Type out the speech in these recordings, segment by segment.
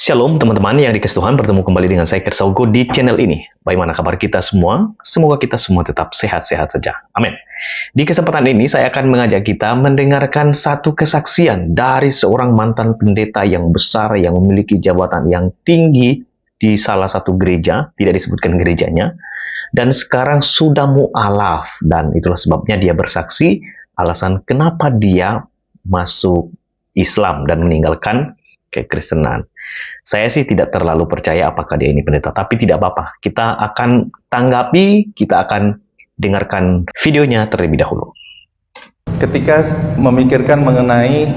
Shalom teman-teman yang dikasih Tuhan, bertemu kembali dengan saya Kersaugo di channel ini. Bagaimana kabar kita semua? Semoga kita semua tetap sehat-sehat saja. Amin. Di kesempatan ini saya akan mengajak kita mendengarkan satu kesaksian dari seorang mantan pendeta yang besar yang memiliki jabatan yang tinggi di salah satu gereja, tidak disebutkan gerejanya, dan sekarang sudah mu'alaf, dan itulah sebabnya dia bersaksi alasan kenapa dia masuk Islam dan meninggalkan kekristenan. Saya sih tidak terlalu percaya apakah dia ini pendeta, tapi tidak apa-apa. Kita akan tanggapi, kita akan dengarkan videonya terlebih dahulu. Ketika memikirkan mengenai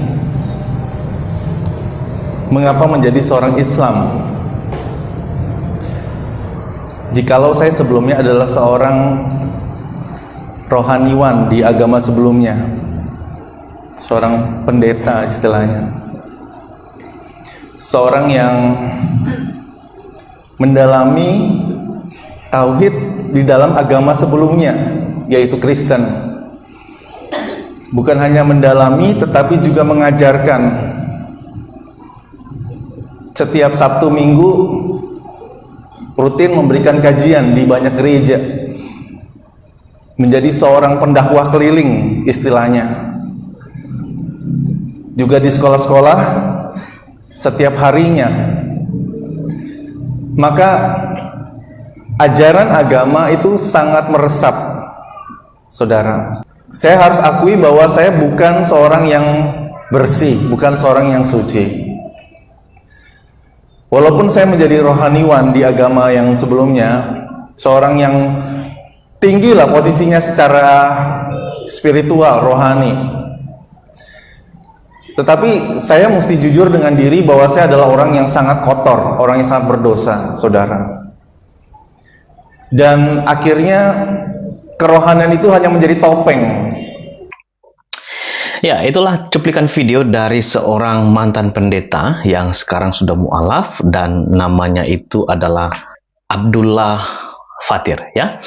mengapa menjadi seorang Islam, jikalau saya sebelumnya adalah seorang rohaniwan di agama sebelumnya, seorang pendeta istilahnya, seorang yang mendalami tauhid di dalam agama sebelumnya, yaitu Kristen. Bukan hanya mendalami, tetapi juga mengajarkan. Setiap Sabtu Minggu rutin memberikan kajian di banyak gereja, menjadi seorang pendakwah keliling istilahnya. Juga di sekolah-sekolah setiap harinya. Maka ajaran agama itu sangat meresap, saudara. Saya harus akui bahwa saya bukan seorang yang bersih, bukan seorang yang suci. Walaupun saya menjadi rohaniwan di agama yang sebelumnya, seorang yang tinggi lah posisinya secara spiritual, rohani, tetapi saya mesti jujur dengan diri bahwa saya adalah orang yang sangat kotor, orang yang sangat berdosa, saudara. Dan akhirnya kerohanian itu hanya menjadi topeng. Ya, itulah cuplikan video dari seorang mantan pendeta yang sekarang sudah mu'alaf, dan namanya itu adalah Abdullah Fatir, ya.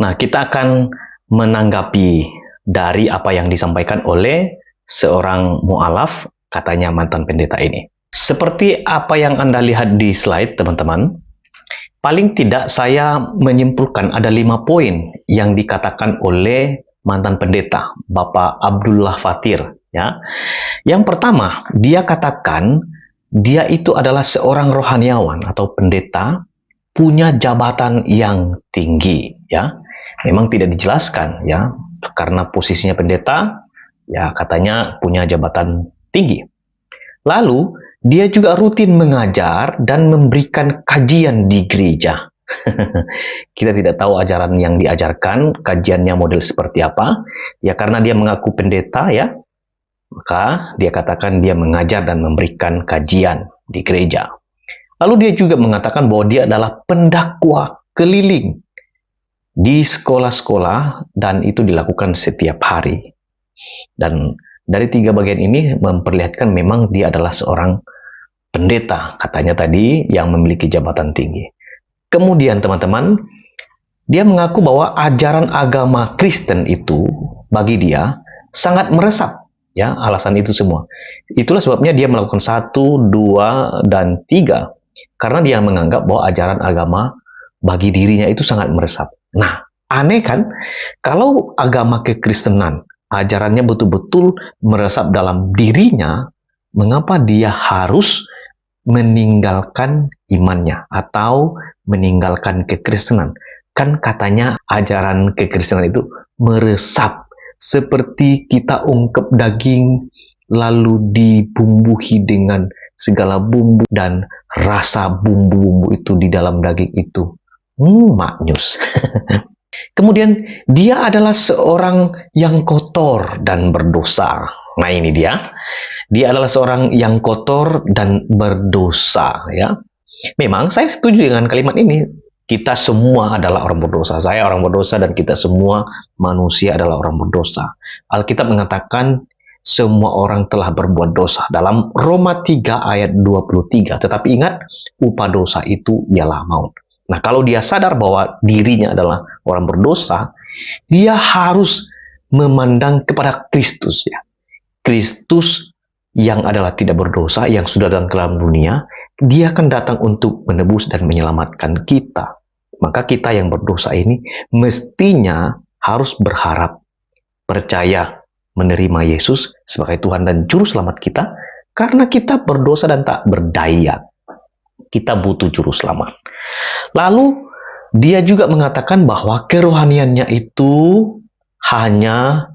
Nah, kita akan menanggapi dari apa yang disampaikan oleh seorang mu'alaf, katanya mantan pendeta ini. Seperti apa yang Anda lihat di slide, teman-teman, paling tidak saya menyimpulkan ada 5 poin yang dikatakan oleh mantan pendeta, Bapak Abdullah Fatir. Ya. Yang pertama, dia katakan dia itu adalah seorang rohaniawan atau pendeta, punya jabatan yang tinggi. Ya. Memang tidak dijelaskan, ya, karena posisinya pendeta, ya katanya punya jabatan tinggi. Lalu dia juga rutin mengajar dan memberikan kajian di gereja. Kita tidak tahu ajaran yang diajarkan, kajiannya model seperti apa. Ya karena dia mengaku pendeta, ya, maka dia katakan dia mengajar dan memberikan kajian di gereja. Lalu dia juga mengatakan bahwa dia adalah pendakwa keliling di sekolah-sekolah, dan itu dilakukan setiap hari. Dan dari 3 bagian ini memperlihatkan memang dia adalah seorang pendeta, katanya tadi, yang memiliki jabatan tinggi. Kemudian teman-teman, dia mengaku bahwa ajaran agama Kristen itu bagi dia sangat meresap, ya, alasan itu semua. Itulah sebabnya dia melakukan 1, 2, dan 3, karena dia menganggap bahwa ajaran agama bagi dirinya itu sangat meresap. Nah, aneh kan? Kalau agama kekristenan ajarannya betul-betul meresap dalam dirinya, mengapa dia harus meninggalkan imannya atau meninggalkan kekristenan? Kan katanya ajaran kekristenan itu meresap, seperti kita ungkep daging lalu dibumbuhi dengan segala bumbu, dan rasa bumbu-bumbu itu di dalam daging itu maknyus. Kemudian dia adalah seorang yang kotor dan berdosa. Nah ini dia. Dia adalah seorang yang kotor dan berdosa, ya. Memang saya setuju dengan kalimat ini. Kita semua adalah orang berdosa. Saya orang berdosa dan kita semua manusia adalah orang berdosa. Alkitab mengatakan semua orang telah berbuat dosa dalam Roma 3 ayat 23. Tetapi ingat, upah dosa itu ialah maut. Nah, kalau dia sadar bahwa dirinya adalah orang berdosa, dia harus memandang kepada Kristus, ya. Kristus yang adalah tidak berdosa, yang sudah datang ke dalam dunia, Dia akan datang untuk menebus dan menyelamatkan kita. Maka kita yang berdosa ini mestinya harus berharap, percaya, menerima Yesus sebagai Tuhan dan Juru Selamat kita, karena kita berdosa dan tak berdaya. Kita butuh Juru Selamat. Lalu, dia juga mengatakan bahwa kerohaniannya itu hanya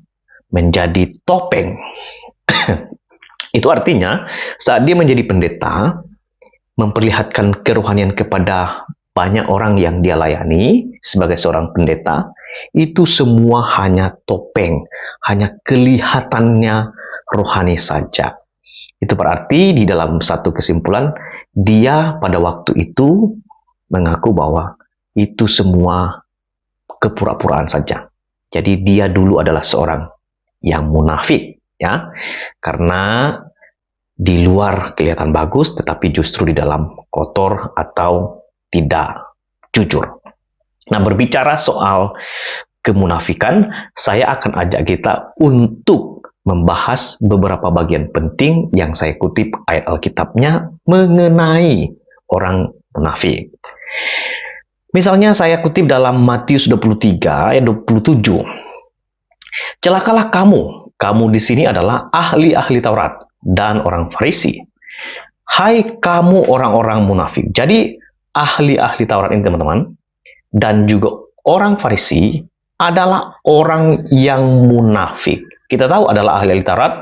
menjadi topeng. Itu artinya, saat dia menjadi pendeta, memperlihatkan kerohanian kepada banyak orang yang dia layani sebagai seorang pendeta, itu semua hanya topeng, hanya kelihatannya rohani saja. Itu berarti di dalam satu kesimpulan, dia pada waktu itu mengaku bahwa itu semua kepura-puraan saja. Jadi dia dulu adalah seorang yang munafik, ya, karena di luar kelihatan bagus, tetapi justru di dalam kotor atau tidak jujur. Nah, berbicara soal kemunafikan, saya akan ajak kita untuk membahas beberapa bagian penting yang saya kutip ayat Alkitabnya mengenai orang munafik. Misalnya saya kutip dalam Matius 23 ayat 27. Celakalah kamu di sini adalah ahli-ahli Taurat dan orang Farisi. Hai kamu orang-orang munafik. Jadi ahli-ahli Taurat ini teman-teman, dan juga orang Farisi adalah orang yang munafik. Kita tahu adalah ahli-ahli Taurat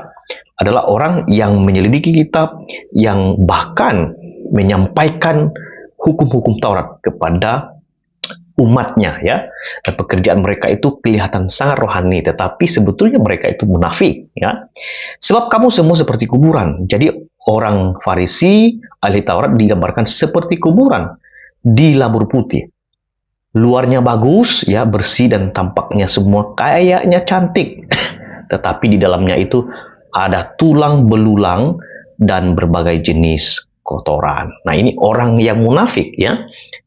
adalah orang yang menyelidiki kitab, yang bahkan menyampaikan hukum-hukum Taurat kepada umatnya, ya. Dan pekerjaan mereka itu kelihatan sangat rohani, tetapi sebetulnya mereka itu munafik, ya. Sebab kamu semua seperti kuburan. Jadi orang Farisi, ahli Taurat digambarkan seperti kuburan dilabur putih. Luarnya bagus, ya, bersih dan tampaknya semua kayaknya cantik. Tetapi di dalamnya itu ada tulang belulang dan berbagai jenis kotoran. Nah, ini orang yang munafik, ya.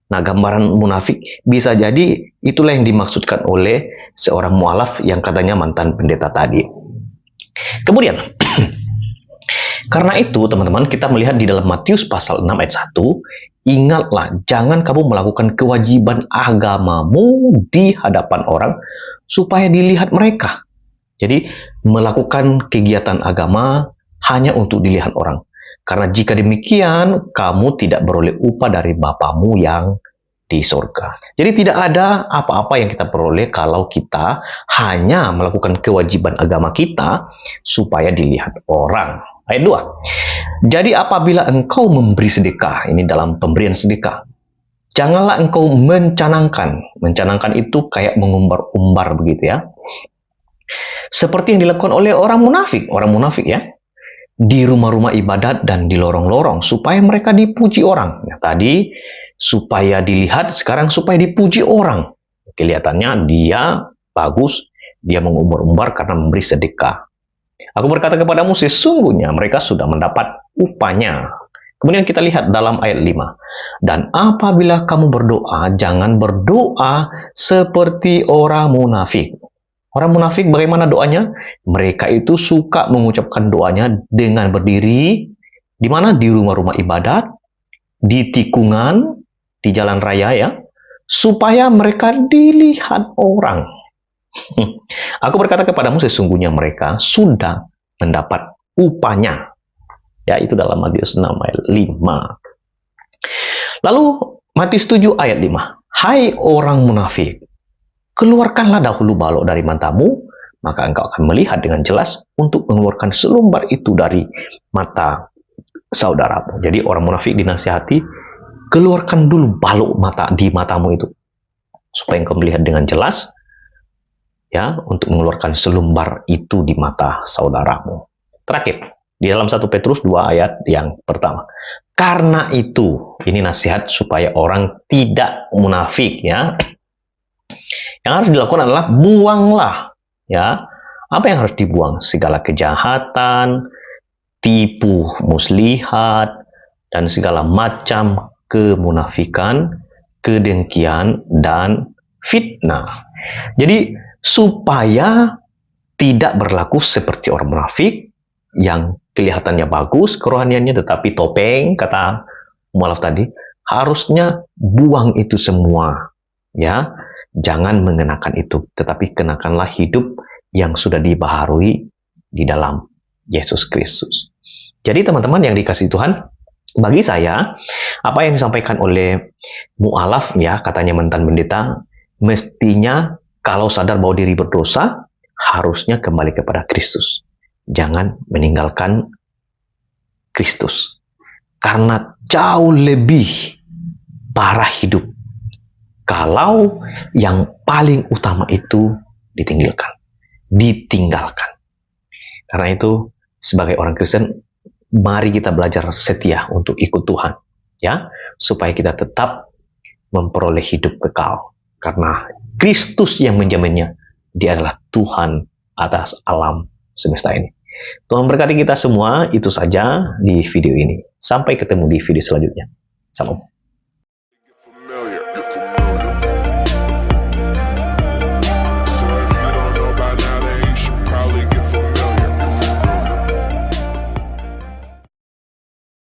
Nah, gambaran munafik bisa jadi itulah yang dimaksudkan oleh seorang mualaf yang katanya mantan pendeta tadi. Kemudian, karena itu teman-teman, kita melihat di dalam Matius pasal 6 ayat 1, ingatlah, jangan kamu melakukan kewajiban agamamu di hadapan orang supaya dilihat mereka. Jadi, melakukan kegiatan agama hanya untuk dilihat orang. Karena jika demikian, kamu tidak beroleh upah dari Bapamu yang di surga. Jadi tidak ada apa-apa yang kita peroleh kalau kita hanya melakukan kewajiban agama kita supaya dilihat orang. Ayat 2. Jadi apabila engkau memberi sedekah, ini dalam pemberian sedekah, janganlah engkau mencanangkan. Mencanangkan itu kayak mengumbar-umbar begitu, ya. Seperti yang dilakukan oleh orang munafik. Orang munafik, ya, di rumah-rumah ibadat dan di lorong-lorong supaya mereka dipuji orang. Nah, tadi supaya dilihat, sekarang supaya dipuji orang. Kelihatannya dia bagus, dia mengumbar-umbar karena memberi sedekah. Aku berkata kepadamu, sesungguhnya mereka sudah mendapat upahnya. Kemudian kita lihat dalam ayat 5. Dan apabila kamu berdoa, jangan berdoa seperti orang munafik. Orang munafik bagaimana doanya? Mereka itu suka mengucapkan doanya dengan berdiri di mana? Di rumah-rumah ibadat, di tikungan, di jalan raya, ya, supaya mereka dilihat orang. Aku berkata kepadamu, sesungguhnya mereka sudah mendapat upahnya. Ya, itu dalam Matius 6 ayat 5. Lalu Matius 7 ayat 5. Hai orang munafik, keluarkanlah dahulu balok dari matamu, maka engkau akan melihat dengan jelas untuk mengeluarkan selumbar itu dari mata saudaramu. Jadi orang munafik dinasihati, keluarkan dulu balok di matamu itu, supaya engkau melihat dengan jelas, ya, untuk mengeluarkan selumbar itu di mata saudaramu. Terakhir, di dalam 1 Petrus 2 ayat yang pertama. Karena itu, ini nasihat supaya orang tidak munafik, ya. Yang harus dilakukan adalah buanglah, ya. Apa yang harus dibuang? Segala kejahatan, tipu muslihat, dan segala macam kemunafikan, kedengkian, dan fitnah. Jadi supaya tidak berlaku seperti orang munafik yang kelihatannya bagus kerohaniannya, tetapi topeng, kata mualaf tadi, harusnya buang itu semua, ya. Jangan mengenakan itu, tetapi kenakanlah hidup yang sudah dibaharui di dalam Yesus Kristus. Jadi teman-teman yang dikasihi Tuhan, bagi saya apa yang disampaikan oleh mualaf, ya, katanya mantan pendeta, mestinya kalau sadar bahwa diri berdosa, harusnya kembali kepada Kristus. Jangan meninggalkan Kristus. Karena jauh lebih parah hidup kalau yang paling utama itu ditinggalkan. Karena itu, sebagai orang Kristen, mari kita belajar setia untuk ikut Tuhan, ya, supaya kita tetap memperoleh hidup kekal. Karena Kristus yang menjaminnya, Dia adalah Tuhan atas alam semesta ini. Tuhan berkati kita semua. Itu saja di video ini. Sampai ketemu di video selanjutnya. Salam.